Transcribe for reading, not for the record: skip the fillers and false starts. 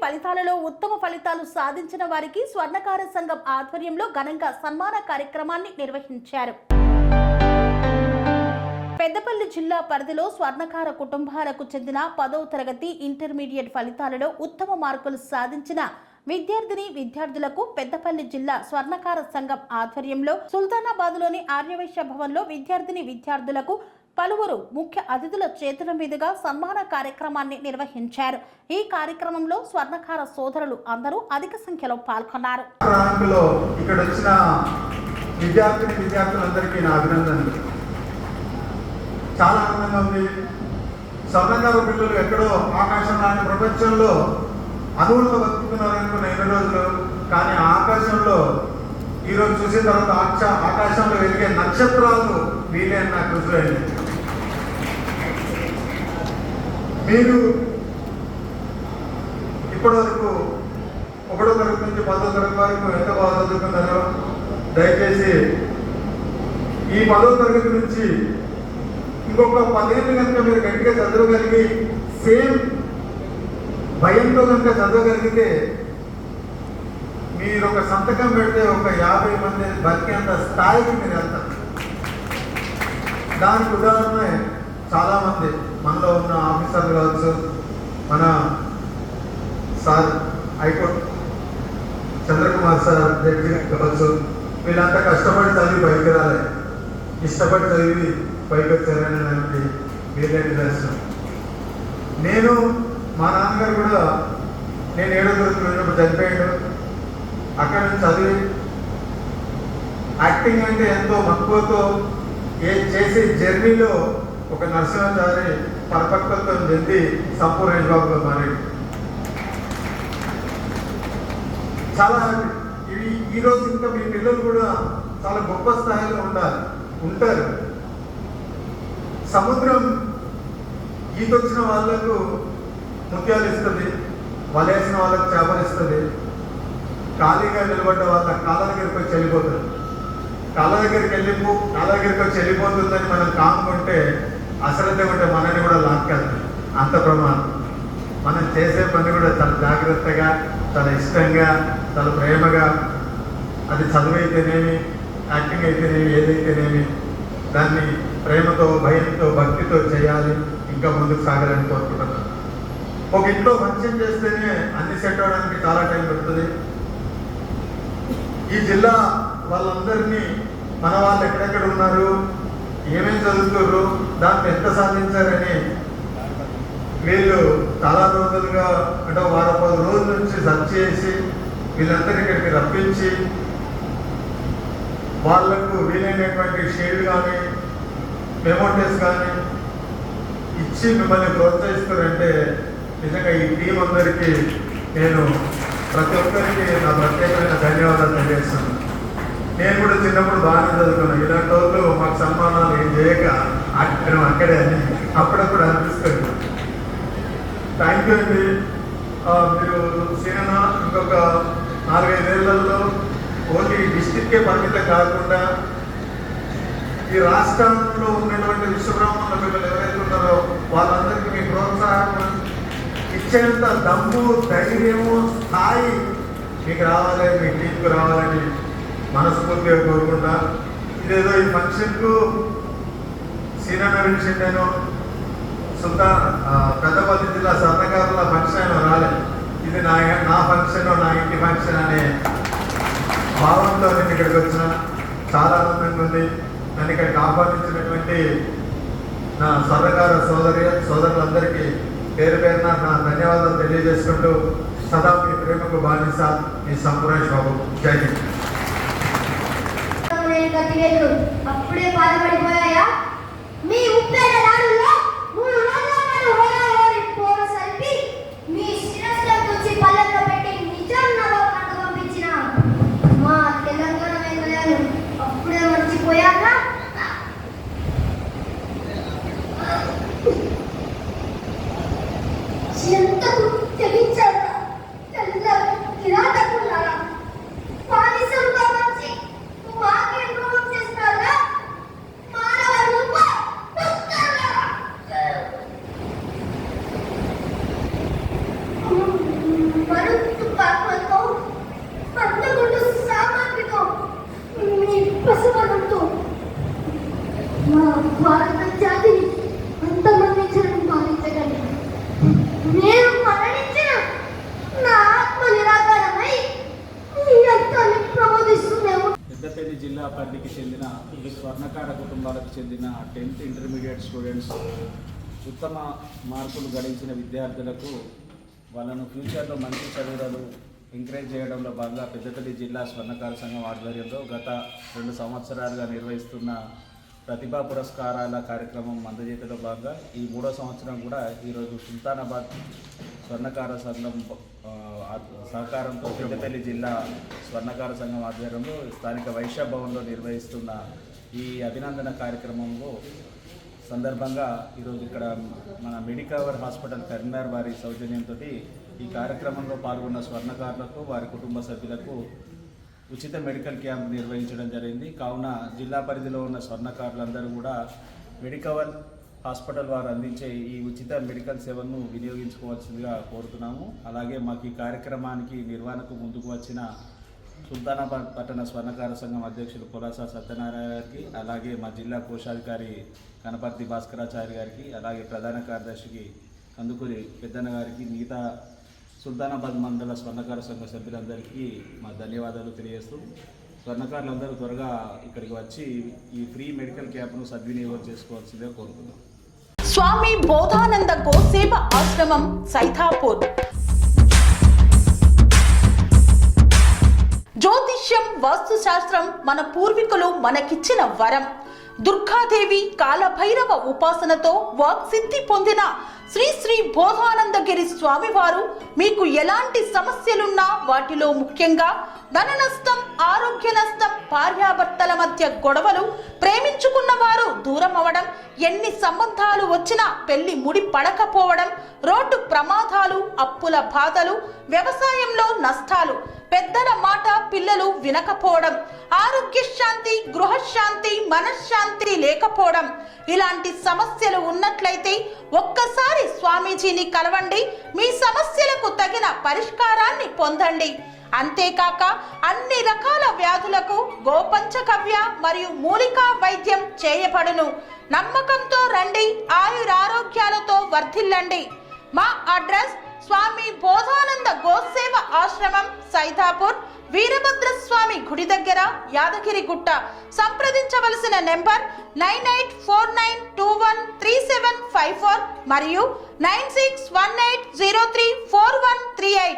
ఫలితాలలో ఉత్తమ ఫలితాలు సాధించిన వారికి స్వర్ణకార సంఘం ఆధ్వర్యంలో ఘనంగా సన్మాన కార్యక్రమాన్ని నిర్వహించారు. పెద్దపల్లి జిల్లా పరిధిలో స్వర్ణకార కుటుంబాలకు చెందిన 10వ తరగతి ఇంటర్మీడియట్ ఫలితాలలో ఉత్తమ మార్కులు సాధించిన విద్యార్థులకు పెద్దపల్లి జిల్లా స్వర్ణకార సంఘం ఆధ్వర్యంలో సుల్తానాబాద్లోని ఆర్యవైశ్య భవన్లో విద్యార్థులకు పలువురు ముఖ్య అతిథుల చేతుల మీదుగా సన్మాన కార్యక్రమాన్ని నిర్వహించారు. ఈ కార్యక్రమంలో స్వర్ణకార సోదరులు అందరూ అధిక సంఖ్యలో పాల్గొన్నారు. ఇక్కడ వచ్చిన విద్యార్థులందరికీ నా అభినందనలు. చాలా ఆనందంగా ఉంది. స్వర్ణకార పిల్లలు ఎక్కడో ఆకాశం లాంటి ప్రపంచంలో అణువుల్లో బతుకుతున్నారనుకున్న ఎన్ని రోజులు, కానీ ఆకాశంలో ఈరోజు చూసిన తర్వాత ఆకాశంలో వెలిగే నక్షత్రాలు వీలే నాకు రుజువైంది. మీరు ఇప్పటివరకు 1వ తరగతి నుంచి 10వ తరగతి వరకు ఎంత బాగా చదువుకున్నారో దయచేసి ఈ 10వ తరగతి నుంచి ఇంకొక 10 ఏళ్ళు కనుక మీరు గట్టిగా చదవగలిగి సేమ్ భయంతో కనుక చదవగలిగితే మీరు ఒక సంతకం పెడితే ఒక 50 మంది బతికేంత స్థాయికి మీరు వెళ్తారు. దానికి ఉదాహరణ చాలామంది మనలో ఉన్న ఆఫీసర్లు కావచ్చు, మన sir high court Chandrakumar sir judge కావచ్చు, వీళ్ళంతా కష్టపడి చదివి పైకి రాలే, ఇష్టపడి చదివి పైకి వచ్చారనే దానికి వీళ్ళే నిదర్శనం. నేను మా నాన్నగారు కూడా నేను 7వ తరగతి వెళ్ళినప్పుడు చనిపోయాడు. అక్కడ నుంచి చదివి యాక్టింగ్ అంటే ఎంతో మక్కువతో చేసే జర్నీలో ఒక నరసింహాచారి పరిపక్వత్వం చెంది సంపూర్ణ బాబుగా మారాడు. చాలా ఈరోజు ఇంకా మీ పిల్లలు కూడా చాలా గొప్ప స్థాయిలో ఉంటారు. సముద్రం ఈతొచ్చిన వాళ్ళకు ముత్యాలు ఇస్తుంది, వలేసిన వాళ్ళకు చేపలు ఇస్తుంది, ఖాళీగా నిలబడ్డ వాళ్ళ కాళ్ళ దగ్గరికి వచ్చి వెళ్ళిపోతుంది. కాళ్ళ దగ్గరికి వచ్చి వెళ్ళిపోతుందని మనం కానుకుంటే అశ్రద్ధ ఉంటే మనని కూడా లాక్కెళ్తాం. అంత ప్రమాదం. మనం చేసే పని కూడా చాలా జాగ్రత్తగా, చాలా ఇష్టంగా, చాలా ప్రేమగా, అది చదువు అయితేనేమి, యాక్టింగ్ అయితేనేమి, ఏదైతేనేమి దాన్ని ప్రేమతో, భయంతో, భక్తితో చేయాలి. ఇంకా ముందుకు సాగాలని కోరుకుంటున్నాను. ఒక ఇంట్లో ఫంక్షన్ చేస్తేనే అన్ని సెట్ అవడానికి చాలా టైం పడుతుంది. ఈ జిల్లా వాళ్ళందరినీ మన వాళ్ళు ఎక్కడెక్కడ ఉన్నారు, ఏమేమి చదువుతున్నారు, దాన్ని ఎంత సాధించారని వీళ్ళు చాలా రోజులుగా అంటే 10 రోజుల నుంచి సర్చ్ చేసి వీళ్ళందరినీ ఇక్కడికి రప్పించి వాళ్లకు వీలైనటువంటి షీల్డ్ కానీ మెమోటెస్ కానీ ఇచ్చి మిమ్మల్ని ప్రోత్సహిస్తారంటే నిజంగా ఈ టీం అందరికీ నేను ప్రతి ఒక్కరికి నా ప్రత్యేకమైన ధన్యవాదాలు తెలియజేస్తున్నాను. నేను కూడా చిన్నప్పుడు బాగానే చదువుకున్నాను. ఇలాంటి వాళ్ళు మాకు సన్మానాలు ఏం చేయక అక్కడే అప్పుడప్పుడు అనిపిస్తుంది. థ్యాంక్ యూ అండి. మీరు సినిమా ఇంకొక 4-5 ఏళ్లలో ఓన్లీ డిస్టిక్కే పరిమితం కాకుండా ఈ రాష్ట్రంలో ఉన్నటువంటి విశ్వబ్రహ్మణుల పిల్లలు ఎవరైతే ఉన్నారో వాళ్ళందరికీ మీ ప్రోత్సాహం ఇచ్చేంత దమ్ము, ధైర్యము, స్థాయి మీకు రావాలి, మీ టీంకు రావాలని మనస్ఫూర్తిగా కోరుకుంటా. ఇదేదో ఈ ఫంక్షన్కు సీనియర్ విషయం నేను పెద్దపల్లి జిల్లా స్వర్ణకారుల ఫంక్షన్ అయినా రాలేదు. ఇది నా ఫంక్షన్, నా ఇంటి ఫంక్షన్ అనే భావంతో నేను ఇక్కడికి వచ్చిన చాలా ఆనందంగా ఉంది. నన్ను ఇక్కడికి ఆహ్వానించినటువంటి నా స్వర్ణకార సోదరులందరికీ పేరు పేరున నా ధన్యవాదాలు తెలియజేసుకుంటూ సదా మీ ప్రేమకు బానిస మీ సంపూర్ణేష్ బాబు. జై హింద్. అప్పుడే బాధపడిపోయాయా? మీ ఉప్పెన నాడుల్లో 3 రోజుల పాటు హోరాహోరీ పోరు సరిపి మీ శిరస్సులకు వచ్చి పల్లెల్లో పెట్టి నిజం నలోకానికి పంపించిన మా తెలంగాణ వెంకయ్యను అప్పుడే మర్చిపోయారా? ఎంతకు తెగించారా? కిరాతకులారా, పాలిసంగా వచ్చి మాకేం ద్రోహం చేస్తారా? మానవ రూప మరి భారత జాతిని అంతమందించడం భావించగలను. నేను మరణించిన నా ఆత్మ నిరాకారమై ఈ రక్తాన్ని ప్రబోధిస్తున్నాము. పెద్దపల్లి జిల్లా పరిధికి చెందిన ఈ స్వర్ణకార కుటుంబాలకు చెందిన 10th ఇంటర్మీడియట్ స్టూడెంట్స్ ఉత్తమ మార్కులు గడించిన విద్యార్థులకు వాళ్ళను ఫ్యూచర్లో మంచి చదువులను ఎంకరేజ్ చేయడంలో భాగంగా పెద్దపల్లి జిల్లా స్వర్ణకార సంఘం ఆధ్వర్యంలో గత 2 సంవత్సరాలుగా నిర్వహిస్తున్న ప్రతిభా పురస్కారాల కార్యక్రమం అందజేతలో భాగంగా ఈ 3వ సంవత్సరం కూడా ఈరోజు సుల్తానాబాద్ స్వర్ణకార సంఘం సహకారంతో పెద్దపల్లి జిల్లా స్వర్ణకార సంఘం ఆధ్వర్యంలో స్థానిక వైశ్య భవన్లో నిర్వహిస్తున్న ఈ అభినందన కార్యక్రమంలో సందర్భంగా ఈరోజు ఇక్కడ మన మెడికవర్ హాస్పిటల్ కరీంనగర్ వారి సౌజన్యంతో ఈ కార్యక్రమంలో పాల్గొన్న స్వర్ణకారులకు వారి కుటుంబ సభ్యులకు ఉచిత మెడికల్ క్యాంప్ నిర్వహించడం జరిగింది. కావున జిల్లా పరిధిలో ఉన్న స్వర్ణకారులందరూ కూడా మెడికవర్ హాస్పిటల్ వారు అందించే ఈ ఉచిత మెడికల్ సేవలను వినియోగించుకోవాల్సిందిగా కోరుతున్నాము. అలాగే మాకు ఈ కార్యక్రమానికి నిర్వహణకు ముందుకు వచ్చిన సుల్తానాబాద్ పట్టణ స్వర్ణకార సంఘం అధ్యక్షులు కులాసా సత్యనారాయణ గారికి, అలాగే మా జిల్లా కోశాధికారి కనపర్తి భాస్కరాచారి గారికి, అలాగే ప్రధాన కార్యదర్శికి కందుకూరి పెద్దన్న గారికి, మిగతా సుల్తానాబాద్ మండల స్వర్ణకార సంఘ సభ్యులందరికీ మా ధన్యవాదాలు తెలియజేస్తూ స్వర్ణకారులందరూ త్వరగా ఇక్కడికి వచ్చి ఈ ఫ్రీ మెడికల్ క్యాంప్ను సద్వినియోగం చేసుకోవాల్సిందిగా కోరుతున్నాం. స్వామి బోధానంద గోసేవ ఆశ్రమం సైథాపూర్. జ్యోతిష్యం, వాస్తుశాస్త్రం మన పూర్వీకులు మనకిచ్చిన వరం. దుర్గాదేవి, కాలభైరవ ఉపాసనతో వాక్సిద్ధి పొందిన శ్రీ శ్రీ బోధానందగిరి స్వామివారు మీకు ఎలాంటి సమస్యలున్నా, వాటిలో ముఖ్యంగా ధన నష్టం, ఆరోగ్య నష్టం, భార్యాభర్తల మధ్య గొడవలు, ప్రేమించుకున్న వారు దూరం అవడం, ఎన్ని సంబంధాలు వచ్చినా పెళ్లి ముడి పడకపోవడం, రోడ్డు ప్రమాదాలు, అప్పుల బాధలు, వ్యవసాయంలో నష్టాలు, పెద్దల మాట పిల్లలు వినకపోవడం, ఆరోగ్య శాంతి, గృహశాంతి, మనశ్శాంతి లేకపోవడం, ఇలాంటి సమస్యలు ఉన్నట్లయితే ఒక్కసారి స్వామీజీని కలవండి. మీ సమస్యలకు తగిన పరిష్కారాన్ని పొందండి. అంతేకాక అన్ని రకాల వ్యాధులకు గోపంచకవ్య మరియు మూలికా వైద్యం చేయబడును. నమ్మకంతో రండి, ఆయురారోగ్యాలతో వర్ధిల్లండి. మా అడ్రస్ స్వామి బోధానంద గోసేవ ఆశ్రమం సైథాపూర్, వీరభద్ర స్వామి గుడి దగ్గర, యాదగిరిగుట్ట. సంప్రదించవలసిన నెంబర్ 9849213754 మరియు 9618034138.